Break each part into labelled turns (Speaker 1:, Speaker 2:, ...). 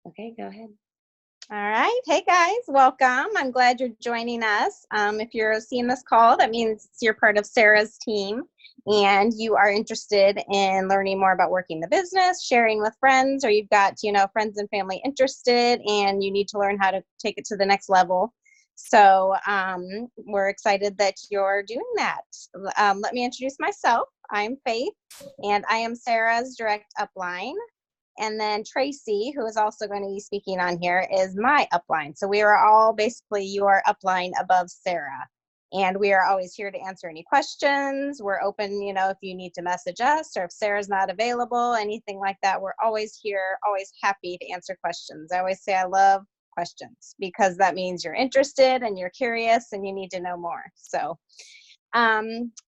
Speaker 1: Okay, go ahead.
Speaker 2: All right. Hey guys, welcome. I'm glad you're joining us. If you're seeing this call, that means you're part of Sarah's team and you are interested in learning more about working the business, sharing with friends, or you've got, friends and family interested and you need to learn how to take it to the next level. So we're excited that you're doing that. Let me introduce myself. I'm Faith and I am Sarah's direct upline. And then Tracy, who is also going to be speaking on here, is my upline. So we are all basically your upline above Sarah. And we are always here to answer any questions. We're open, if you need to message us or if Sarah's not available, anything like that. We're always here, always happy to answer questions. I always say I love questions because that means you're interested and you're curious and you need to know more. So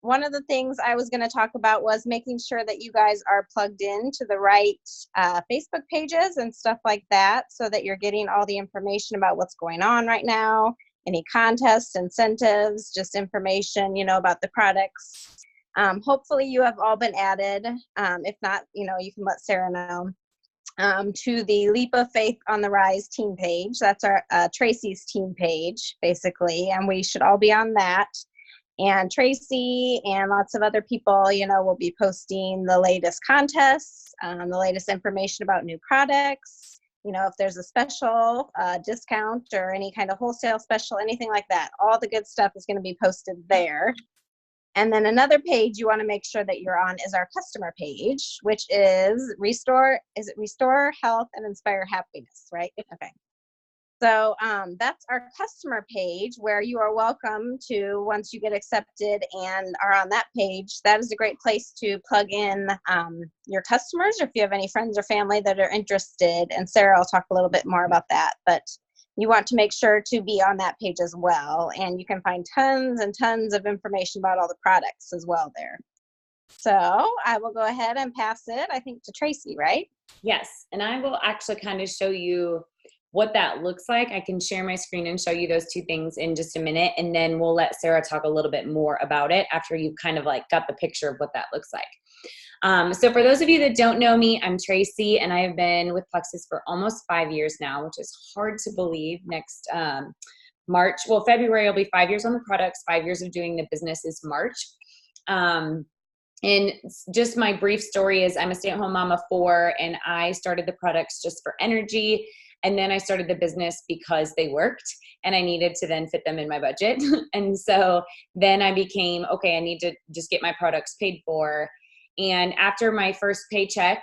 Speaker 2: one of the things I was going to talk about was making sure that you guys are plugged in to the right Facebook pages and stuff like that so that you're getting all the information about what's going on right now, any contests, incentives, just information, about the products. Hopefully you have all been added. If not, you can let Sarah know. To the Leap of Faith on the Rise team page. That's our Tracy's team page, basically, and we should all be on that. And Tracy and lots of other people, will be posting the latest contests, the latest information about new products, if there's a special discount or any kind of wholesale special, anything like that. All the good stuff is going to be posted there. And then another page you want to make sure that you're on is our customer page, which is Restore Health and Inspire Happiness, right? Okay. So that's our customer page where you are welcome to, once you get accepted and are on that page, that is a great place to plug in your customers, or if you have any friends or family that are interested. And Sarah will talk a little bit more about that, but you want to make sure to be on that page as well. And you can find tons and tons of information about all the products as well there. So I will go ahead and pass it, I think, to Tracy, right?
Speaker 1: Yes, and I will actually kind of show you what that looks like. I can share my screen and show you those two things in just a minute, and then we'll let Sarah talk a little bit more about it after you kind of got the picture of what that looks like. So for those of you that don't know me, I'm Tracy, and I have been with Plexus for almost 5 years now, which is hard to believe. Next February will be 5 years on the products. 5 years of doing the business is March. And just my brief story is I'm a stay-at-home mom of 4, and I started the products just for energy. And then I started the business because they worked and I needed to then fit them in my budget. And so then I became, okay, I need to just get my products paid for. And after my first paycheck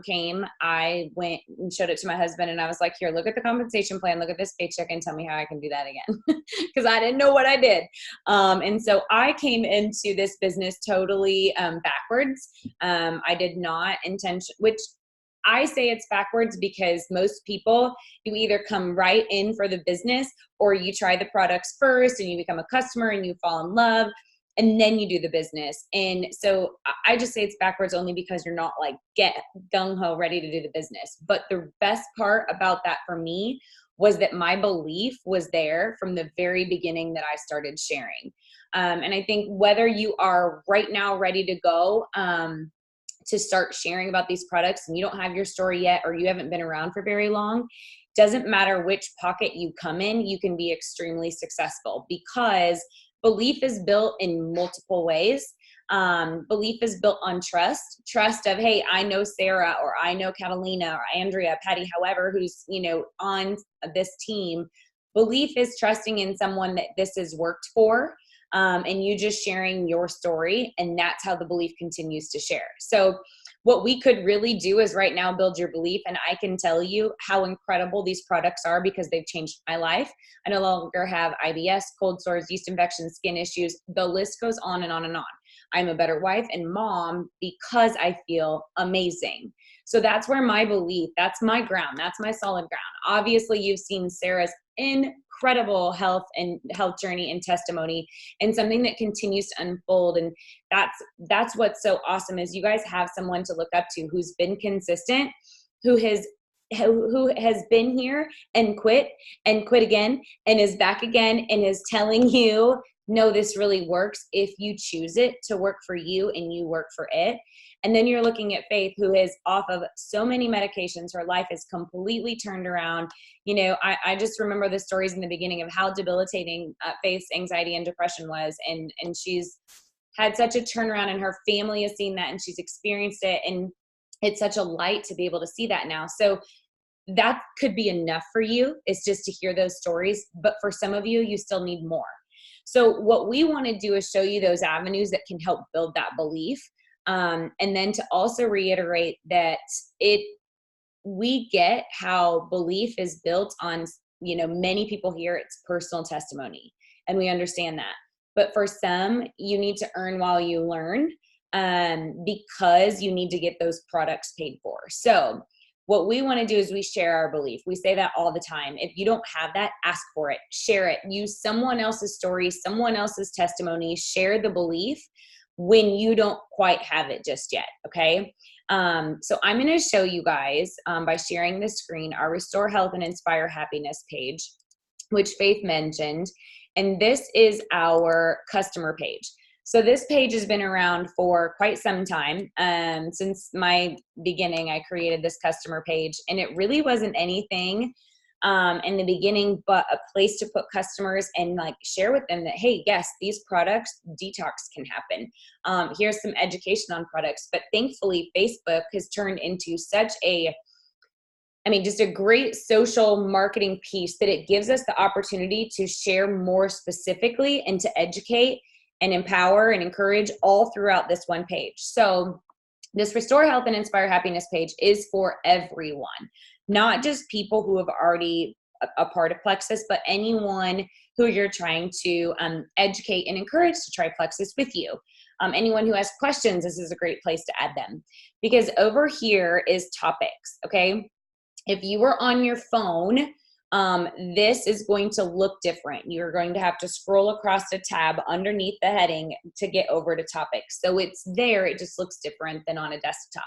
Speaker 1: came, I went and showed it to my husband, and I was like, here, look at the compensation plan, look at this paycheck, and tell me how I can do that again. Because I didn't know what I did. And so I came into this business totally backwards. I did not which I say it's backwards because most people, you either come right in for the business or you try the products first and you become a customer and you fall in love and then you do the business. And so I just say it's backwards only because you're not get gung-ho ready to do the business. But the best part about that for me was that my belief was there from the very beginning that I started sharing. And I think whether you are right now ready to go, to start sharing about these products and you don't have your story yet or you haven't been around for very long, doesn't matter which pocket you come in, you can be extremely successful because belief is built in multiple ways. Belief is built on trust of, hey, I know Sarah or I know Catalina or Andrea, Patty, however, who's, on this team. Belief is trusting in someone that this has worked for. And you just sharing your story, and that's how the belief continues to share. So what we could really do is right now build your belief, and I can tell you how incredible these products are because they've changed my life. I no longer have IBS, cold sores, yeast infections, skin issues. The list goes on and on and on. I'm a better wife and mom because I feel amazing. So that's where my belief, that's my ground, that's my solid ground. Obviously, you've seen Sarah's incredible health journey and testimony, and something that continues to unfold. And that's what's so awesome is you guys have someone to look up to who's been consistent, who has been here and quit again and is back again and is telling you no, this really works if you choose it to work for you and you work for it. And then you're looking at Faith, who is off of so many medications. Her life is completely turned around. You know, I just remember the stories in the beginning of how debilitating Faith's anxiety and depression was. And she's had such a turnaround, and her family has seen that, and she's experienced it. And it's such a light to be able to see that now. So that could be enough for you, is just to hear those stories. But for some of you, you still need more. So what we want to do is show you those avenues that can help build that belief. And then to also reiterate that we get how belief is built on, you know, many people here, it's personal testimony, and we understand that. But for some, you need to earn while you learn, because you need to get those products paid for. So what we want to do is we share our belief. We say that all the time. If you don't have that, ask for it, share it, use someone else's story, someone else's testimony, share the belief when you don't quite have it just yet. Okay. So I'm going to show you guys, by sharing the screen, our Restore Health and Inspire Happiness page, which Faith mentioned. And this is our customer page. So this page has been around for quite some time. Since my beginning, I created this customer page, and it really wasn't anything in the beginning, but a place to put customers and like share with them that, hey, yes, these products, detox can happen. Here's some education on products. But thankfully, Facebook has turned into such just a great social marketing piece that it gives us the opportunity to share more specifically and to educate and empower and encourage all throughout this one page. So this Restore Health and Inspire Happiness page is for everyone, not just people who have already a part of Plexus, but anyone who you're trying to educate and encourage to try Plexus with you. Anyone who has questions, this is a great place to add them, because over here is topics, okay? If you were on your phone, this is going to look different. You're going to have to scroll across a tab underneath the heading to get over to topics. So it's there, it just looks different than on a desktop.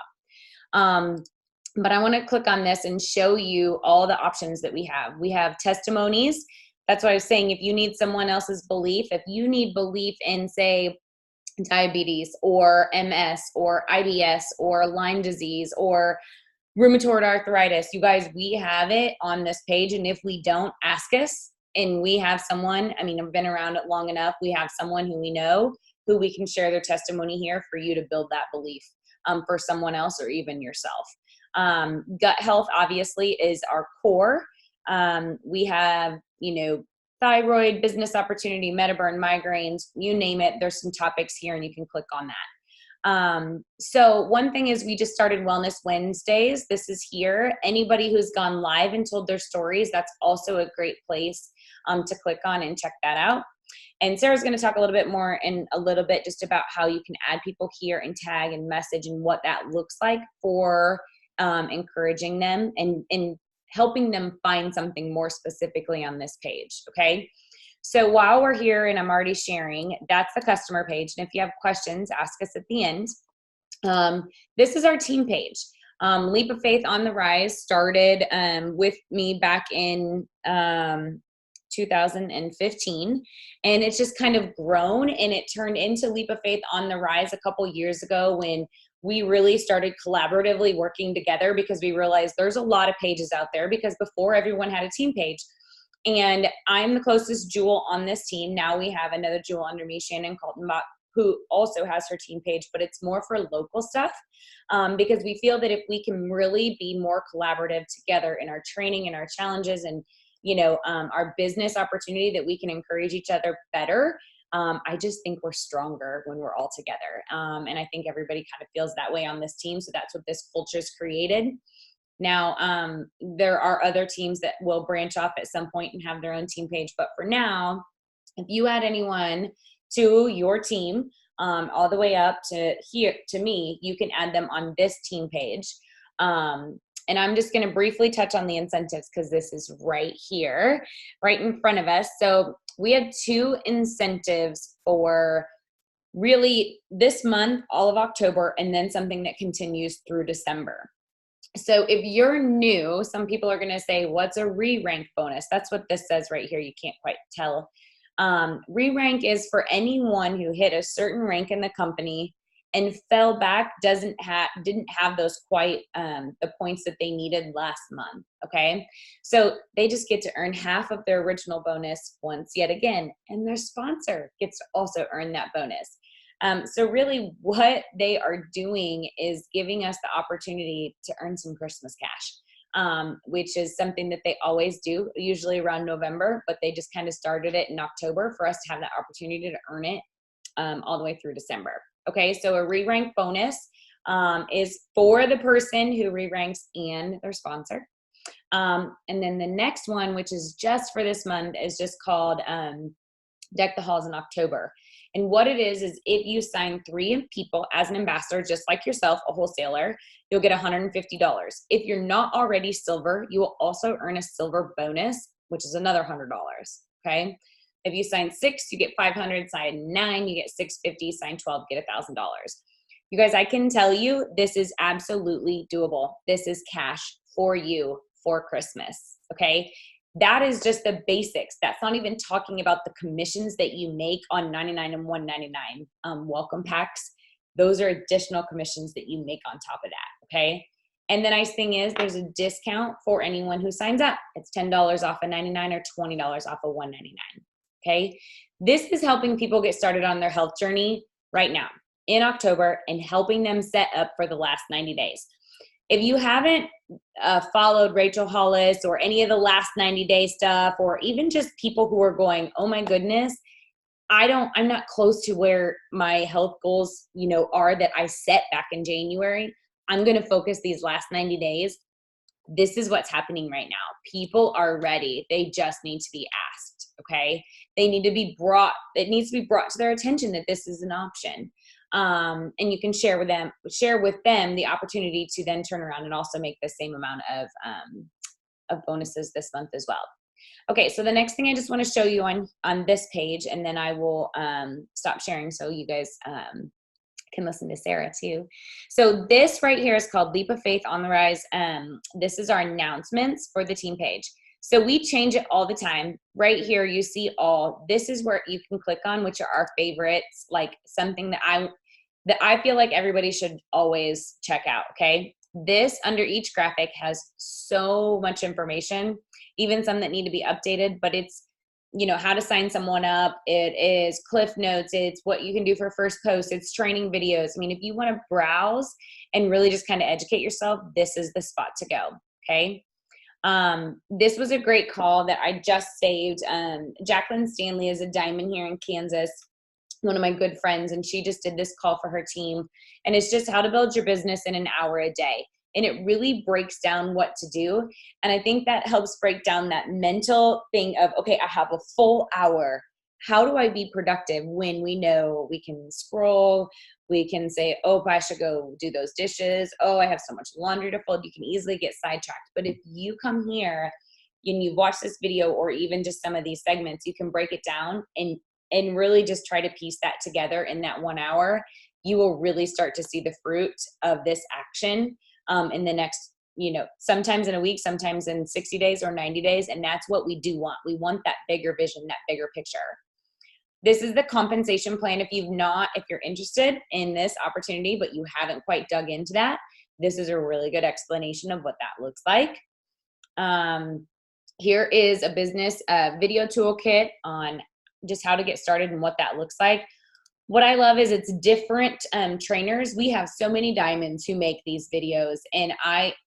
Speaker 1: But I want to click on this and show you all the options that we have. We have testimonies. That's what I was saying. If you need someone else's belief, if you need belief in, say, diabetes or MS or IBS or Lyme disease or rheumatoid arthritis, you guys, we have it on this page. And if we don't, ask us. And we have someone, I've been around it long enough. We have someone who we know who we can share their testimony here for you to build that belief for someone else or even yourself. Gut health obviously is our core. We have, thyroid, business opportunity, Metaburn, migraines, you name it. There's some topics here and you can click on that. So one thing is we just started Wellness Wednesdays. This is here. Anybody who's gone live and told their stories, that's also a great place to click on and check that out. And Sarah's going to talk a little bit more in a little bit just about how you can add people here and tag and message and what that looks like for encouraging them and helping them find something more specifically on this page. Okay. So while we're here and I'm already sharing, that's the customer page. And if you have questions, ask us at the end. This is our team page. Leap of Faith on the Rise started with me back in 2015, and it's just kind of grown, and it turned into Leap of Faith on the Rise a couple years ago when we really started collaboratively working together, because we realized there's a lot of pages out there, because before everyone had a team page. And I'm the closest jewel on this team. Now we have another jewel under me, Shannon Kaltenbach, who also has her team page, but it's more for local stuff, because we feel that if we can really be more collaborative together in our training and our challenges and, our business opportunity, that we can encourage each other better. I just think we're stronger when we're all together. And I think everybody kind of feels that way on this team. So that's what this culture's created. Now, there are other teams that will branch off at some point and have their own team page. But for now, if you add anyone to your team, all the way up to here, to me, you can add them on this team page. And I'm just going to briefly touch on the incentives, because this is right here, right in front of us. So we have 2 incentives for really this month, all of October, and then something that continues through December. So if you're new, some people are going to say, what's a re-rank bonus? That's what this says right here. You can't quite tell Re-rank is for anyone who hit a certain rank in the company and fell back, didn't have those quite the points that they needed last month. Okay, so they just get to earn half of their original bonus once yet again, and their sponsor gets to also earn that bonus. So really what they are doing is giving us the opportunity to earn some Christmas cash, which is something that they always do, usually around November, but they just kind of started it in October for us to have that opportunity to earn it all the way through December. Okay, so a re-rank bonus is for the person who re-ranks and their sponsor. And then the next one, which is just for this month, is just called Deck the Halls in October. And what it is if you sign 3 people as an ambassador, just like yourself, a wholesaler, you'll get $150. If you're not already silver, you will also earn a silver bonus, which is another $100. Okay. If you sign 6, you get 500, sign 9, you get 650, sign 12, get $1,000. You guys, I can tell you this is absolutely doable. This is cash for you for Christmas. Okay. That is just the basics. That's not even talking about the commissions that you make on 99 and 199 welcome packs. Those are additional commissions that you make on top of that. Okay. And the nice thing is there's a discount for anyone who signs up. It's $10 off a 99 or $20 off a 199. Okay. This is helping people get started on their health journey right now in October and helping them set up for the last 90 days. If you haven't followed Rachel Hollis or any of the last 90-day stuff, or even just people who are going, oh my goodness, I'm not close to where my health goals, are that I set back in January. I'm going to focus these last 90 days. This is what's happening right now. People are ready. They just need to be asked. Okay. It needs to be brought to their attention that this is an option. And you can share with them the opportunity to then turn around and also make the same amount of bonuses this month as well. Okay, so the next thing I just want to show you on this page, and then I will stop sharing so you guys can listen to Sarah too. So this right here is called Leap of Faith on the Rise. This is our announcements for the team page. So we change it all the time. Right here, you see all. This is where you can click on, which are our favorites, like something that I feel like everybody should always check out, okay? This under each graphic has so much information, even some that need to be updated, but it's, how to sign someone up. It is Cliff Notes. It's what you can do for first post. It's training videos. I mean, if you want to browse and really just kind of educate yourself, this is the spot to go, okay? This was a great call that I just saved. Jacqueline Stanley is a diamond here in Kansas, one of my good friends, and she just did this call for her team. And it's just how to build your business in an hour a day. And it really breaks down what to do. And I think that helps break down that mental thing of, okay, I have a full hour. How do I be productive when we know we can scroll? We can say, oh, I should go do those dishes. Oh, I have so much laundry to fold. You can easily get sidetracked. But if you come here and you watch this video or even just some of these segments, you can break it down and really just try to piece that together in that 1 hour. You will really start to see the fruit of this action in the next, sometimes in a week, sometimes in 60 days or 90 days. And that's what we do want. We want that bigger vision, that bigger picture. This is the compensation plan. If you're interested in this opportunity, but you haven't quite dug into that, this is a really good explanation of what that looks like. Here is a business video toolkit on just how to get started and what that looks like. What I love is it's different trainers. We have so many diamonds who make these videos, and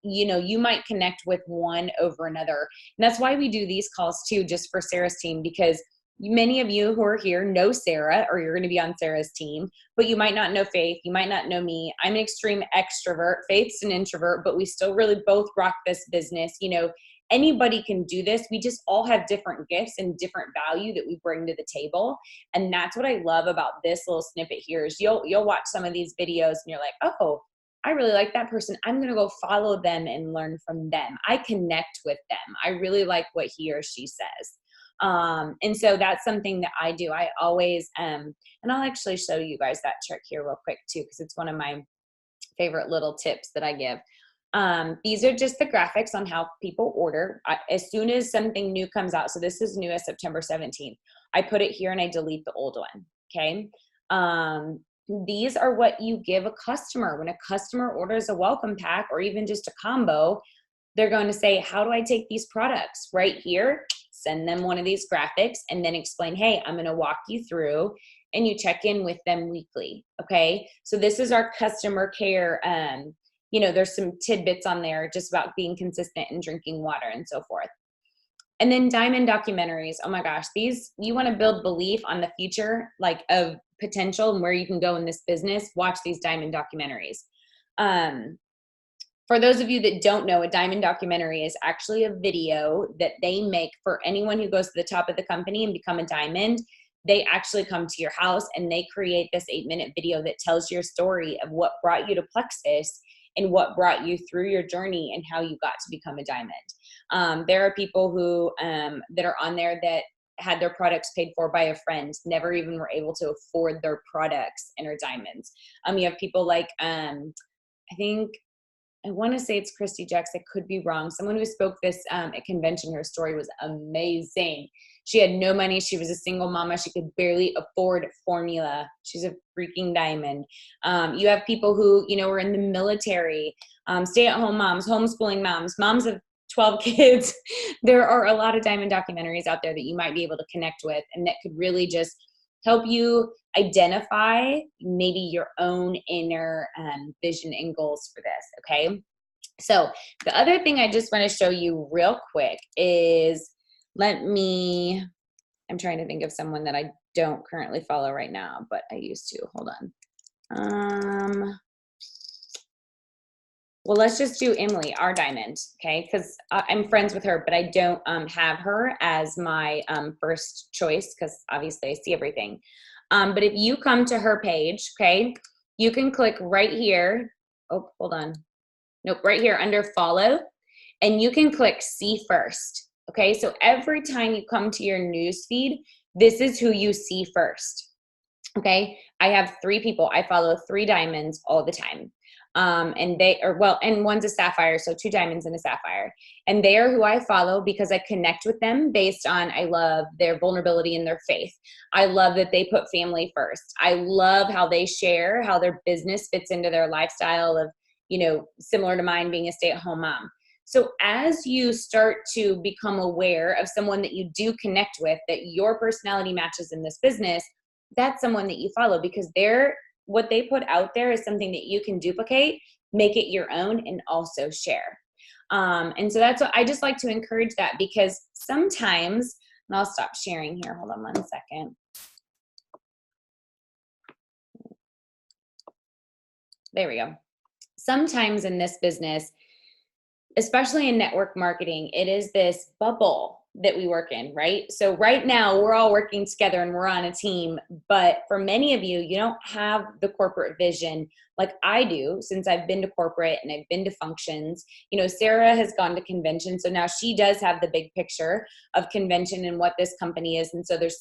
Speaker 1: you might connect with one over another. And that's why we do these calls too, just for Sarah's team, because many of you who are here know Sarah, or you're going to be on Sarah's team, but you might not know Faith. You might not know me. I'm an extreme extrovert. Faith's an introvert, but we still really both rock this business. Anybody can do this. We just all have different gifts and different value that we bring to the table. And that's what I love about this little snippet here is you'll watch some of these videos and you're like, oh, I really like that person. I'm going to go follow them and learn from them. I connect with them. I really like what he or she says. And so that's something that I do. I always, and I'll actually show you guys that trick here real quick too, because it's one of my favorite little tips that I give. These are just the graphics on how people order. As soon as something new comes out, so this is new as September 17th, I put it here and I delete the old one, okay? These are what you give a customer. When a customer orders a welcome pack or even just a combo, they're going to say, how do I take these products? Right here, send them one of these graphics and then explain, hey, I'm going to walk you through, and you check in with them weekly, okay? So this is our customer care. There's some tidbits on there just about being consistent and drinking water and so forth. And then diamond documentaries. Oh my gosh, you want to build belief on the future, like of potential and where you can go in this business, watch these diamond documentaries. For those of you that don't know, a diamond documentary is actually a video that they make for anyone who goes to the top of the company and become a diamond. They actually come to your house and they create this 8-minute video that tells your story of what brought you to Plexus and what brought you through your journey and how you got to become a diamond. There are people who that are on there that had their products paid for by a friend, never even were able to afford their products and are diamonds. You have people like, I want to say it's Christy Jacks. I could be wrong. Someone who spoke this at convention, her story was amazing. She had no money. She was a single mama. She could barely afford formula. She's a freaking diamond. You have people who, were in the military, stay-at-home moms, homeschooling moms, moms of 12 kids. There are a lot of diamond documentaries out there that you might be able to connect with and that could really just help you identify maybe your own inner vision and goals for this, okay? So the other thing I just want to show you real quick is, I'm trying to think of someone that I don't currently follow right now, but I used to. Hold on. Well, let's just do Emily, our diamond, okay? Because I'm friends with her, but I don't have her as my first choice because obviously I see everything. But if you come to her page, okay, you can click right here. Oh, hold on. Nope, right here under follow, and you can click see first, okay? So every time you come to your news feed, this is who you see first, okay? I have 3 people. I follow 3 diamonds all the time. And one's a sapphire, so 2 diamonds and a sapphire. And they are who I follow because I connect with them based on, I love their vulnerability and their faith. I love that they put family first. I love how they share how their business fits into their lifestyle of, similar to mine being a stay-at-home mom. So as you start to become aware of someone that you do connect with, that your personality matches in this business, that's someone that you follow because what they put out there is something that you can duplicate, make it your own, and also share. And so that's what I just like to encourage that because sometimes, and I'll stop sharing here. Hold on one second. There we go. Sometimes in this business, especially in network marketing, it is this bubble that we work in, right? So right now we're all working together and we're on a team, but for many of you, you don't have the corporate vision like I do since I've been to corporate and I've been to functions. Sarah has gone to convention, so now she does have the big picture of convention and what this company is. And so there's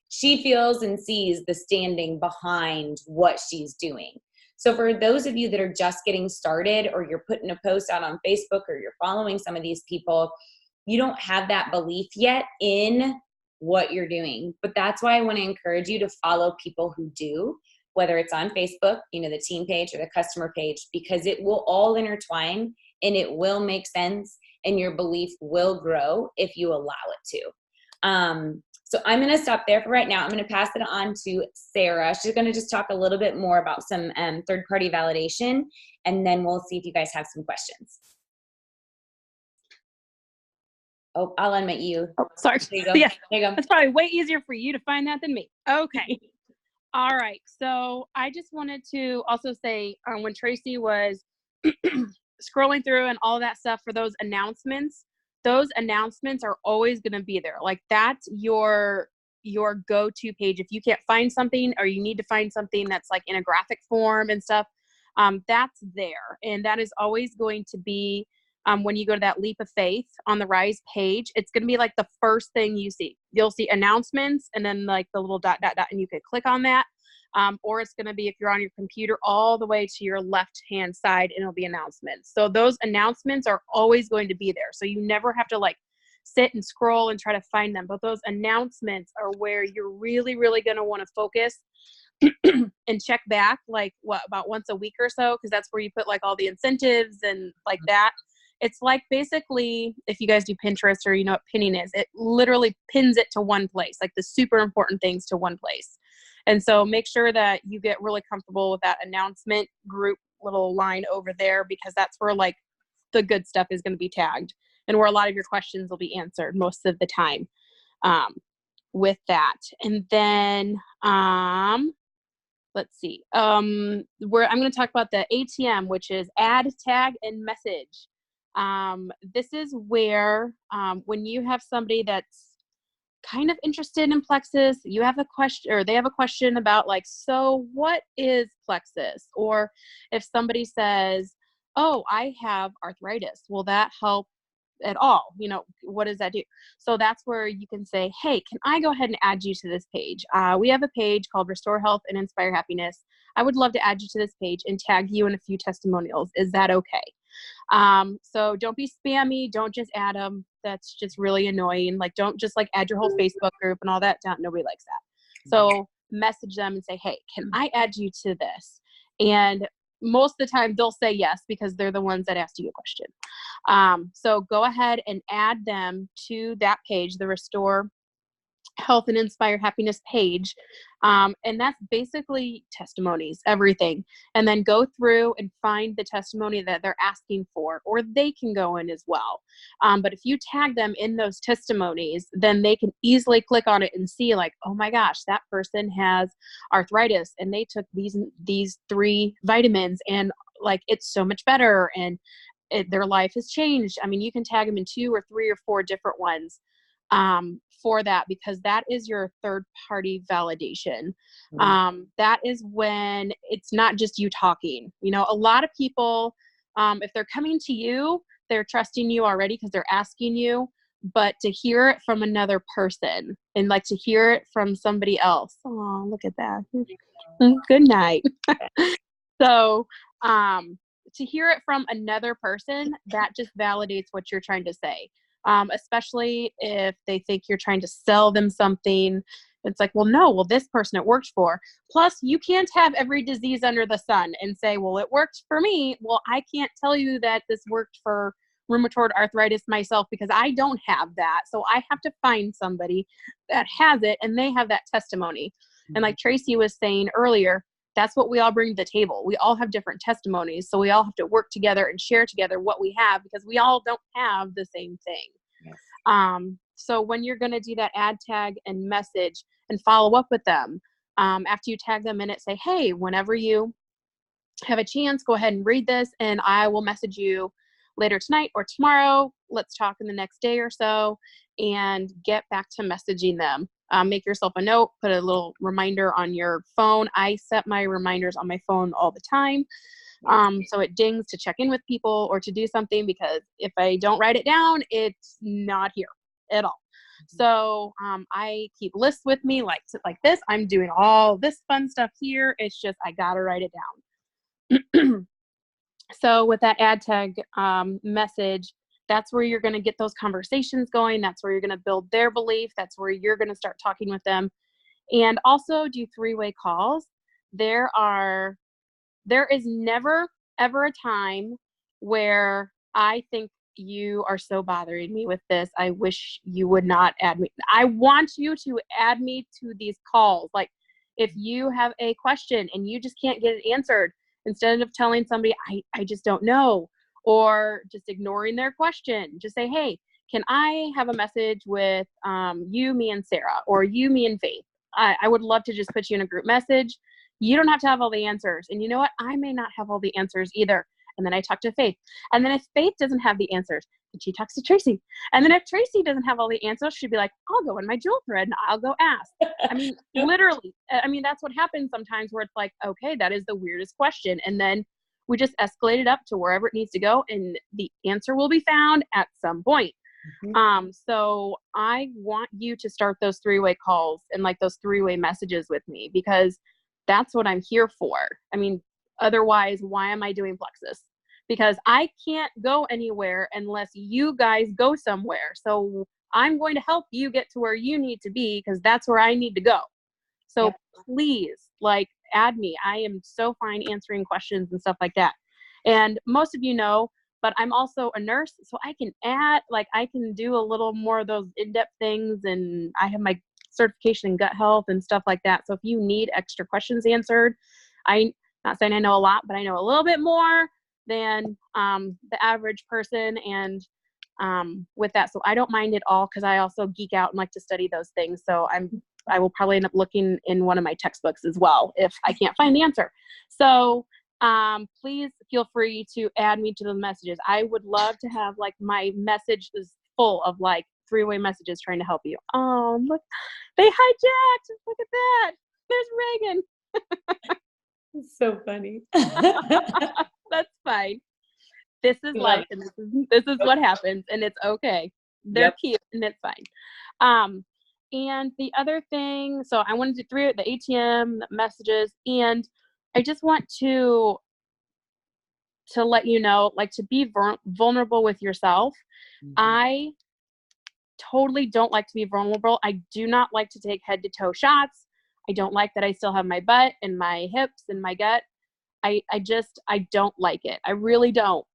Speaker 1: she feels and sees the standing behind what she's doing. So for those of you that are just getting started or you're putting a post out on Facebook or you're following some of these people, you don't have that belief yet in what you're doing. But that's why I want to encourage you to follow people who do, whether it's on Facebook, the team page or the customer page, because it will all intertwine and it will make sense and your belief will grow if you allow it to. So I'm going to stop there for right now. I'm going to pass it on to Sarah. She's going to just talk a little bit more about some third-party validation, and then we'll see if you guys have some questions. Oh, I'll unmute you.
Speaker 3: Oh, sorry.
Speaker 1: There you go.
Speaker 3: Yeah,
Speaker 1: there you go.
Speaker 3: It's probably way easier for you to find that than me. Okay. All right. So I just wanted to also say when Tracy was scrolling through and all that stuff for those announcements are always going to be there. Like that's your go-to page. If you can't find something or you need to find something that's like in a graphic form and stuff, that's there. And that is always going to be when you go to that Leap of Faith on the Rise page, it's going to be like the first thing you see. You'll see announcements and then like the little dot, and you could click on that. or it's going to be, if you're on your computer, all the way to your left-hand side, and it'll be announcements. So those announcements are always going to be there. So you never have to like sit and scroll and try to find them. But those announcements are where you're really, really going to want to focus and check back like about once a week or so, because that's where you put like all the incentives and like that. It's like basically, if you guys do Pinterest or you know what pinning is, it literally pins it to one place, like the super important things to one place. And so make sure that you get really comfortable with that announcement group little line over there, because that's where like the good stuff is going to be tagged and where a lot of your questions will be answered most of the time with that. And then let's see, where I'm going to talk about the ATM, which is add, tag, and message. This is where when you have somebody that's kind of interested in Plexus, you have a question, or they have a question about like, so what is Plexus? Or if somebody says, oh, I have arthritis, will that help at all? You know, what does that do? So that's where you can say, hey, can I go ahead and add you to this page? We have a page called Restore Health and Inspire Happiness. I would love to add you to this page and tag you in a few testimonials. Is that okay? So don't be spammy. Don't just add them. That's just really annoying. Like, don't just like add your whole Facebook group and all that down. Nobody likes that. So message them and say, hey, can I add you to this? And most of the time they'll say yes, because they're the ones that asked you a question. So go ahead and add them to that page, the Restore Health and Inspire Happiness page. And that's basically testimonies, everything. And then go through and find the testimony that they're asking for, or they can go in as well. But if you tag them in those testimonies, then they can easily click on it and see like, oh my gosh, that person has arthritis and they took these 3 vitamins and like, it's so much better. And their life has changed. I mean, you can tag them in 2 or 3 or 4 different ones for that, because that is your third party validation. That is when it's not just you talking. You know, a lot of people, if they're coming to you, they're trusting you already because they're asking you, but to hear it from another person and like to hear it from somebody else. Oh, look at that. Good night. So, to hear it from another person, that just validates what you're trying to say. Especially if they think you're trying to sell them something. It's like, well, no, well, this person it worked for. Plus, you can't have every disease under the sun and say, well, it worked for me. Well, I can't tell you that this worked for rheumatoid arthritis myself, because I don't have that. So I have to find somebody that has it and they have that testimony. And like Tracy was saying earlier, that's what we all bring to the table. We all have different testimonies. So we all have to work together and share together what we have, because we all don't have the same thing. Yes. So when you're going to do that add, tag, and message and follow up with them, after you tag them in it, say, hey, whenever you have a chance, go ahead and read this and I will message you later tonight or tomorrow. Let's talk in the next day or so and get back to messaging them. Make yourself a note, put a little reminder on your phone. I set my reminders on my phone all the time. So it dings to check in with people or to do something, because if I don't write it down, it's not here at all. So I keep lists with me like this. I'm doing all this fun stuff here. It's just, I got to write it down. So with that add, tag, message, that's where you're going to get those conversations going. That's where you're going to build their belief. That's where you're going to start talking with them. And also do 3-way calls. There is never, ever a time where I think you are so bothering me with this. I wish you would not add me. I want you to add me to these calls. Like, if you have a question and you just can't get it answered, instead of telling somebody, I just don't know, or just ignoring their question, just say, hey, can I have a message with you, me, and Sarah, or you, me, and Faith? I would love to just put you in a group message. You don't have to have all the answers. And you know what? I may not have all the answers either. And then I talk to Faith. And then if Faith doesn't have the answers, then she talks to Tracy. And then if Tracy doesn't have all the answers, she'd be like, I'll go in my jewel thread and I'll go ask. I mean, literally, I mean, that's what happens sometimes, where it's like, okay, that is the weirdest question. And then we just escalate it up to wherever it needs to go, and the answer will be found at some point. So I want you to start those 3-way calls and like those 3-way messages with me, because that's what I'm here for. I mean, otherwise, why am I doing Plexus? Because I can't go anywhere unless you guys go somewhere. So I'm going to help you get to where you need to be, because that's where I need to go. So
Speaker 1: Yep.
Speaker 3: please, like, add me. I am so fine answering questions and stuff like that. And most of you know, but I'm also a nurse, so I can add, like, I can do a little more of those in-depth things, and I have my certification in gut health and stuff like that. So if you need extra questions answered, I'm not saying I know a lot, but I know a little bit more than the average person. And with that, so I don't mind at all, because I also geek out and like to study those things. So I will probably end up looking in one of my textbooks as well if I can't find the answer. So please feel free to add me to the messages. I would love to have, like, my message is full of like 3-way messages trying to help you. Oh, look, they hijacked. Look at that. There's Reagan.
Speaker 1: It's so funny.
Speaker 3: That's fine. This is
Speaker 1: Love
Speaker 3: life, and this is what happens, and it's okay. They're
Speaker 1: Yep.
Speaker 3: cute, and it's fine. And the other thing, so I wanted to do the ATM messages, and I just want to let you know, like, to be vulnerable with yourself.
Speaker 1: Mhm.
Speaker 3: I totally don't like to be vulnerable. I do not like to take head to toe shots. I don't like that I still have my butt and my hips and my gut. I don't like it. I really don't.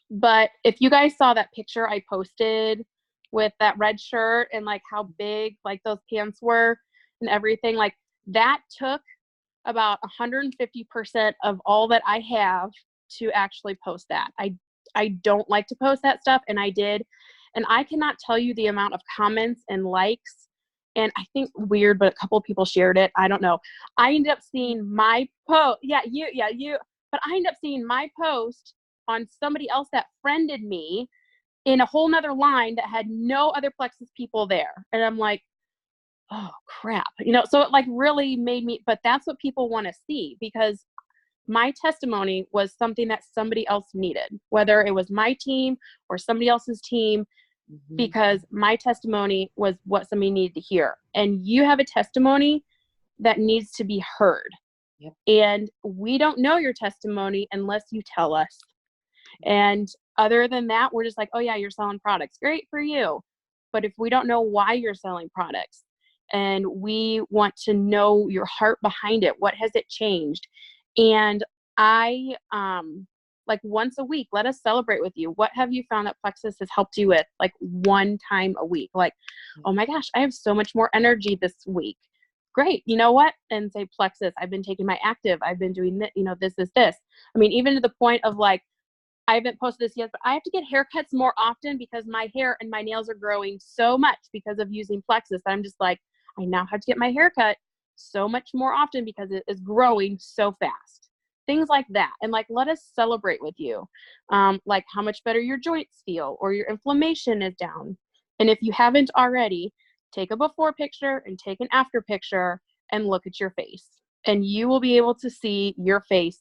Speaker 3: But if you guys saw that picture I posted with that red shirt and like how big like those pants were and everything, like that took about 150% of all that I have to actually post that. I don't like to post that stuff, and I did. And I cannot tell you the amount of comments and likes, and I think weird, but a couple of people shared it. I don't know. I ended up seeing my post. Yeah, you. But I ended up seeing my post on somebody else that friended me in a whole nother line that had no other Plexus people there. And I'm like, oh crap. So it like really made me, but that's what people want to see, because my testimony was something that somebody else needed, whether it was my team or somebody else's team, because my testimony was what somebody needed to hear. And you have a testimony that needs to be heard.
Speaker 1: Yep.
Speaker 3: And we don't know your testimony unless you tell us. And other than that, we're just like, oh yeah, you're selling products. Great for you. But if we don't know why you're selling products, and we want to know your heart behind it, what has it changed? And I, like once a week, let us celebrate with you. What have you found that Plexus has helped you with, like one time a week? Like, oh my gosh, I have so much more energy this week. Great. You know what? And say, Plexus, I've been taking my active. I've been doing this. I mean, even to the point of like, I haven't posted this yet, but I have to get haircuts more often because my hair and my nails are growing so much because of using Plexus. I'm just like, I now have to get my hair cut so much more often because it is growing so fast. Things like that. And like, let us celebrate with you. Like how much better your joints feel or your inflammation is down. And if you haven't already, take a before picture and take an after picture and look at your face. And you will be able to see your face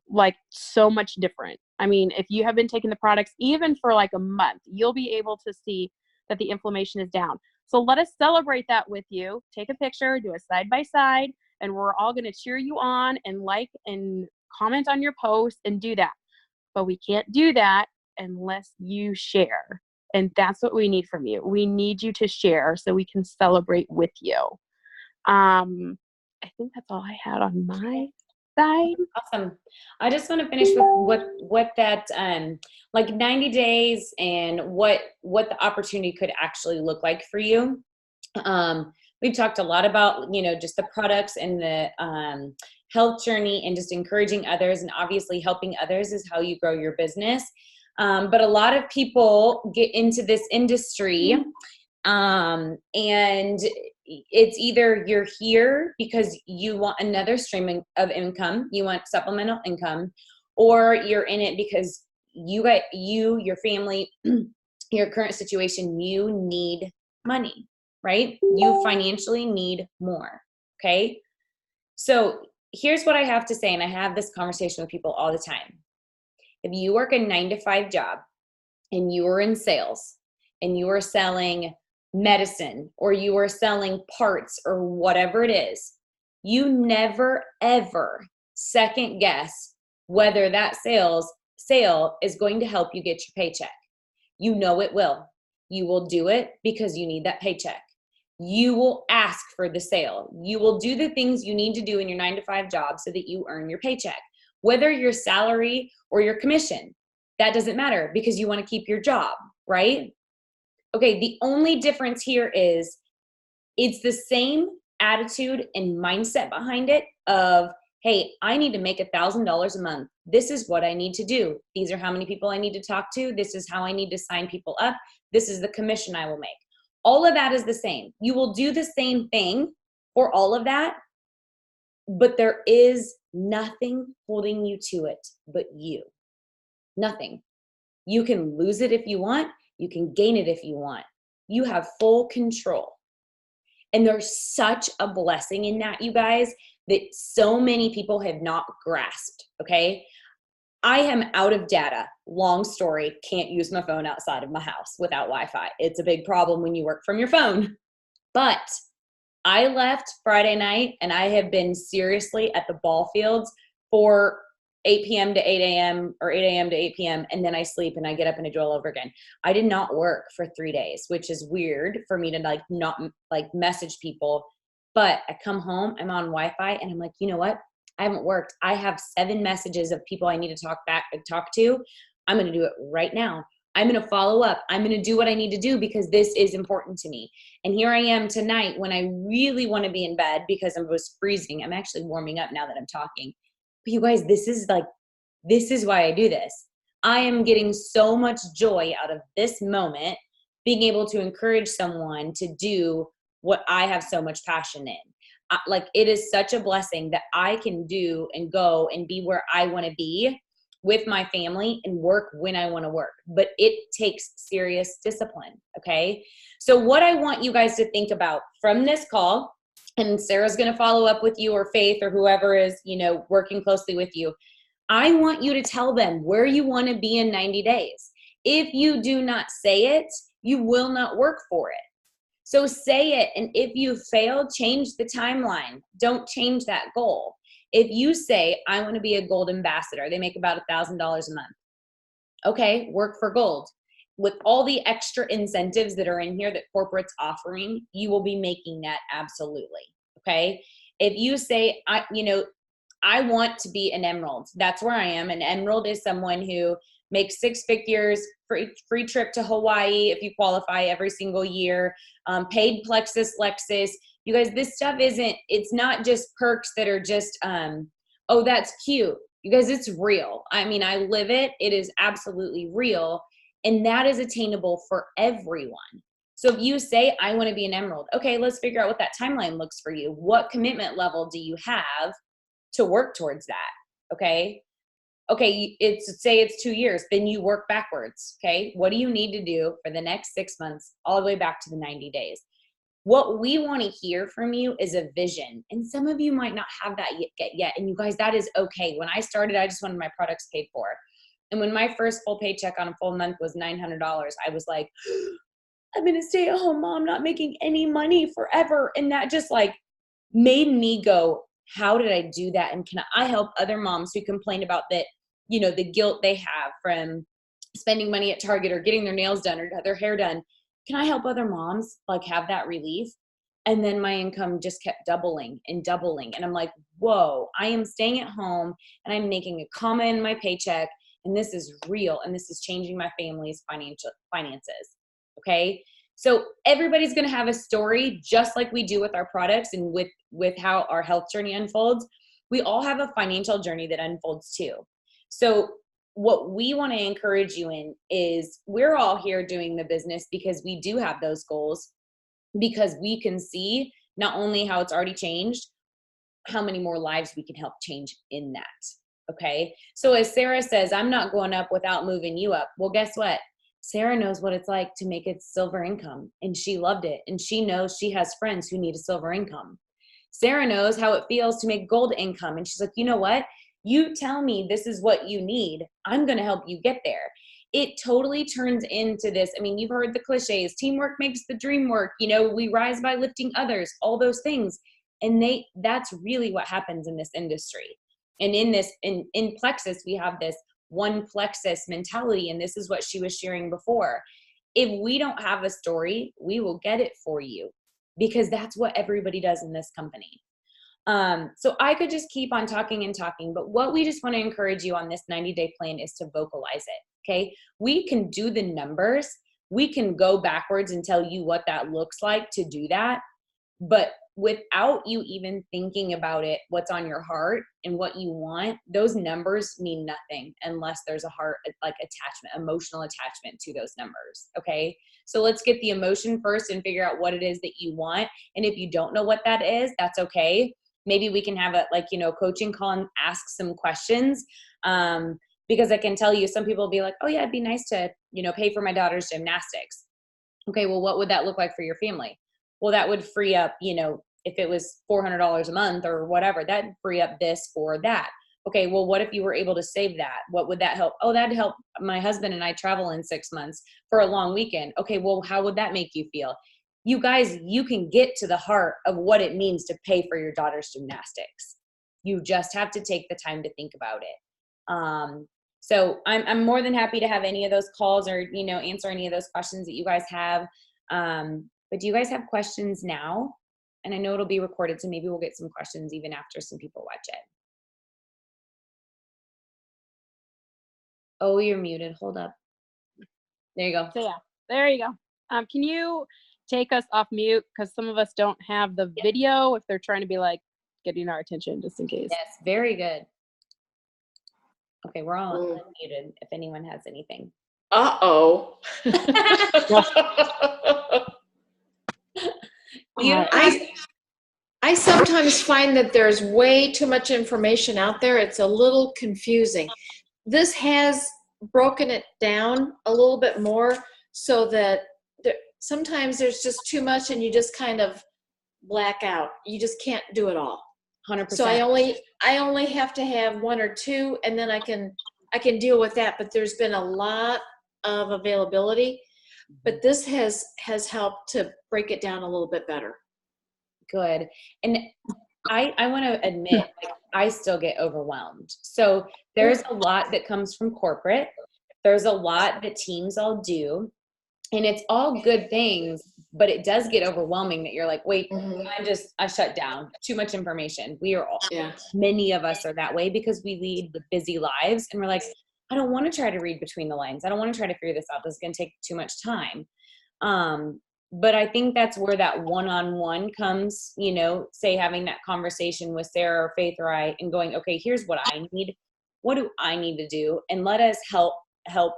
Speaker 3: like so much different. I mean, if you have been taking the products even for like a month, you'll be able to see that the inflammation is down. So let us celebrate that with you. Take a picture, do a side by side, and we're all going to cheer you on and like and comment on your post and do that. But we can't do that unless you share. And that's what we need from you. We need you to share so we can celebrate with you. I think that's all I had on my side.
Speaker 1: Awesome. I just want to finish with what that like 90 days and what the opportunity could actually look like for you. We've talked a lot about, just the products and the health journey and just encouraging others, and obviously helping others is how you grow your business. But a lot of people get into this industry and it's either you're here because you want another stream of income, you want supplemental income, or you're in it because your family, your current situation, you need money, right? You financially need more. Okay. So here's what I have to say. And I have this conversation with people all the time. If you work a 9-to-5 job and you are in sales and you are selling medicine or you are selling parts or whatever it is, You never, ever second guess whether that sale is going to help you get your paycheck. You know it will. You will do it because you need that paycheck. You will ask for the sale. You will do the things you need to do in your 9-to-5 job so that you earn your paycheck, whether your salary or your commission. That doesn't matter because you want to keep your job, right? Okay, the only difference here is it's the same attitude and mindset behind it of, hey, I need to make $1,000 a month. This is what I need to do. These are how many people I need to talk to. This is how I need to sign people up. This is the commission I will make. All of that is the same. You will do the same thing for all of that, but there is nothing holding you to it but you. Nothing. You can lose it if you want. You can gain it if you want. You have full control. And there's such a blessing in that, you guys, that so many people have not grasped, okay? I am out of data. Long story, can't use my phone outside of my house without Wi-Fi. It's a big problem when you work from your phone. But I left Friday night and I have been seriously at the ball fields for 8 p.m. to 8 a.m. or 8 a.m. to 8 p.m. and then I sleep and I get up and I do all over again. I did not work for 3 days, which is weird for me to not message people. But I come home, I'm on Wi-Fi and I'm like, you know what? I haven't worked. I have 7 messages of people I need to talk to. I'm going to do it right now. I'm going to follow up. I'm going to do what I need to do because this is important to me. And here I am tonight when I really want to be in bed because I was freezing. I'm actually warming up now that I'm talking. But you guys, this is why I do this. I am getting so much joy out of this moment, being able to encourage someone to do what I have so much passion in. It is such a blessing that I can do and go and be where I want to be with my family and work when I want to work. But it takes serious discipline, okay? So what I want you guys to think about from this call, and Sarah's going to follow up with you or Faith or whoever is, working closely with you. I want you to tell them where you want to be in 90 days. If you do not say it, you will not work for it. So say it. And if you fail, change the timeline. Don't change that goal. If you say, I want to be a gold ambassador, they make about $1,000 a month. Okay, work for gold. With all the extra incentives that are in here that corporate's offering, you will be making that absolutely, okay? If you say, I want to be an emerald, that's where I am. An emerald is someone who makes 6 figures, free trip to Hawaii if you qualify every single year, paid Plexus Lexus. You guys, this stuff it's not just perks that are just, oh, that's cute. You guys, it's real. I mean, I live it. It is absolutely real. And that is attainable for everyone. So if you say, I want to be an emerald, okay, let's figure out what that timeline looks for you. What commitment level do you have to work towards that? Okay, say it's 2 years, then you work backwards. Okay, what do you need to do for the next 6 months, all the way back to the 90 days? What we want to hear from you is a vision. And some of you might not have that yet. And you guys, that is okay. When I started, I just wanted my products paid for. And when my first full paycheck on a full month was $900, I was like, I'm going to stay at home mom, not making any money forever. And that just made me go, how did I do that? And can I help other moms who complain about that, the guilt they have from spending money at Target or getting their nails done or their hair done? Can I help other moms have that relief? And then my income just kept doubling and doubling. And I'm like, whoa, I am staying at home and I'm making a comma in my paycheck. And this is real. And this is changing my family's finances. Okay. So everybody's going to have a story just like we do with our products and with how our health journey unfolds. We all have a financial journey that unfolds too. So what we want to encourage you in is we're all here doing the business because we do have those goals, because we can see not only how it's already changed, how many more lives we can help change in that. Okay. So as Sarah says, I'm not going up without moving you up. Well, guess what? Sarah knows what it's like to make a silver income, and she loved it. And she knows she has friends who need a silver income. Sarah knows how it feels to make gold income. And she's like, you know what? You tell me this is what you need. I'm going to help you get there. It totally turns into this. I mean, you've heard the cliches. Teamwork makes the dream work. We rise by lifting others, all those things. And that's really what happens in this industry. And in Plexus, we have this one Plexus mentality. And this is what she was sharing before. If we don't have a story, we will get it for you, because that's what everybody does in this company. So I could just keep on talking and talking, but what we just want to encourage you on this 90-day plan is to vocalize it. Okay. We can do the numbers. We can go backwards and tell you what that looks like to do that. But without you even thinking about it, what's on your heart and what you want, those numbers mean nothing unless there's a heart, like attachment, emotional attachment to those numbers. Okay. So let's get the emotion first and figure out what it is that you want. And if you don't know what that is, that's okay. Maybe we can have a coaching call and ask some questions. Because I can tell you, some people will be like, oh yeah, it'd be nice to, pay for my daughter's gymnastics. Okay. Well, what would that look like for your family? Well, that would free up, if it was $400 a month or whatever, that'd free up this for that. Okay, well, what if you were able to save that? What would that help? Oh, that'd help my husband and I travel in 6 months for a long weekend. Okay, well, how would that make you feel? You guys, you can get to the heart of what it means to pay for your daughter's gymnastics. You just have to take the time to think about it. So I'm more than happy to have any of those calls or, answer any of those questions that you guys have. But do you guys have questions now? And I know it'll be recorded, so maybe we'll get some questions even after some people watch it. Oh, you're muted. Hold up. There you go.
Speaker 3: So yeah, there you go. Can you take us off mute? Because some of us don't have the video if they're trying to be like getting our attention, just in case.
Speaker 1: Yes, very good. Okay, we're all unmuted if anyone has anything.
Speaker 4: Uh-oh. I sometimes find that there's way too much information out there. It's a little confusing. This has broken it down a little bit more so that sometimes there's just too much and you just kind of black out. You just can't do it all.
Speaker 1: 100%.
Speaker 4: So I only have to have one or two, and then I can deal with that. But there's been a lot of availability, but this has helped to break it down a little bit better.
Speaker 1: Good. And I want to admit, I still get overwhelmed. So there's a lot that comes from corporate. There's a lot that teams all do, and it's all good things, but it does get overwhelming that you're like, wait, I shut down. Too much information. We are all, many of us are that way because we lead the busy lives, and we're like, I don't want to try to read between the lines. I don't want to try to figure this out. This is going to take too much time. But I think that's where that one-on-one comes, say having that conversation with Sarah or Faith or I, and going, okay, here's what I need. What do I need to do? And let us help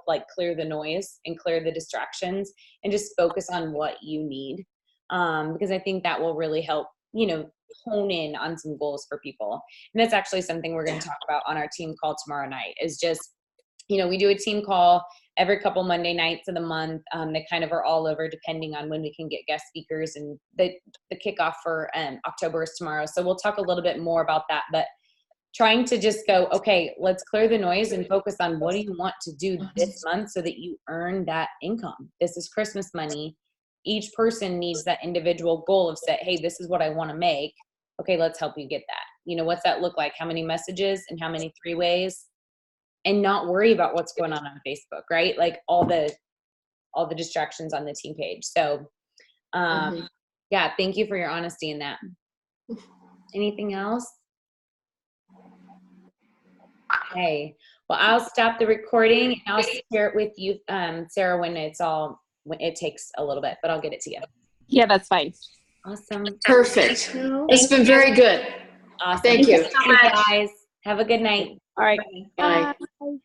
Speaker 1: like clear the noise and clear the distractions and just focus on what you need. Because I think that will really help, hone in on some goals for people. And that's actually something we're going to talk about on our team call tomorrow night, is just, we do a team call every couple Monday nights of the month. They kind of are all over depending on when we can get guest speakers, and the kickoff for October is tomorrow. So we'll talk a little bit more about that, but trying to just go, okay, let's clear the noise and focus on what do you want to do this month so that you earn that income. This is Christmas money. Each person needs that individual goal of say, hey, this is what I want to make. Okay, let's help you get that. What's that look like? How many messages and how many 3 ways? And not worry about what's going on Facebook, right? Like all the distractions on the team page. So, yeah, thank you for your honesty in that. Anything else? Okay. Well, I'll stop the recording and I'll share it with you, Sarah, when it takes a little bit, but I'll get it to you.
Speaker 3: Yeah, that's fine.
Speaker 1: Awesome.
Speaker 4: Perfect. It's been very good.
Speaker 1: Awesome.
Speaker 4: Thank you.
Speaker 1: Thank you, guys. Have a good night.
Speaker 3: All right.
Speaker 4: Bye.
Speaker 3: Bye.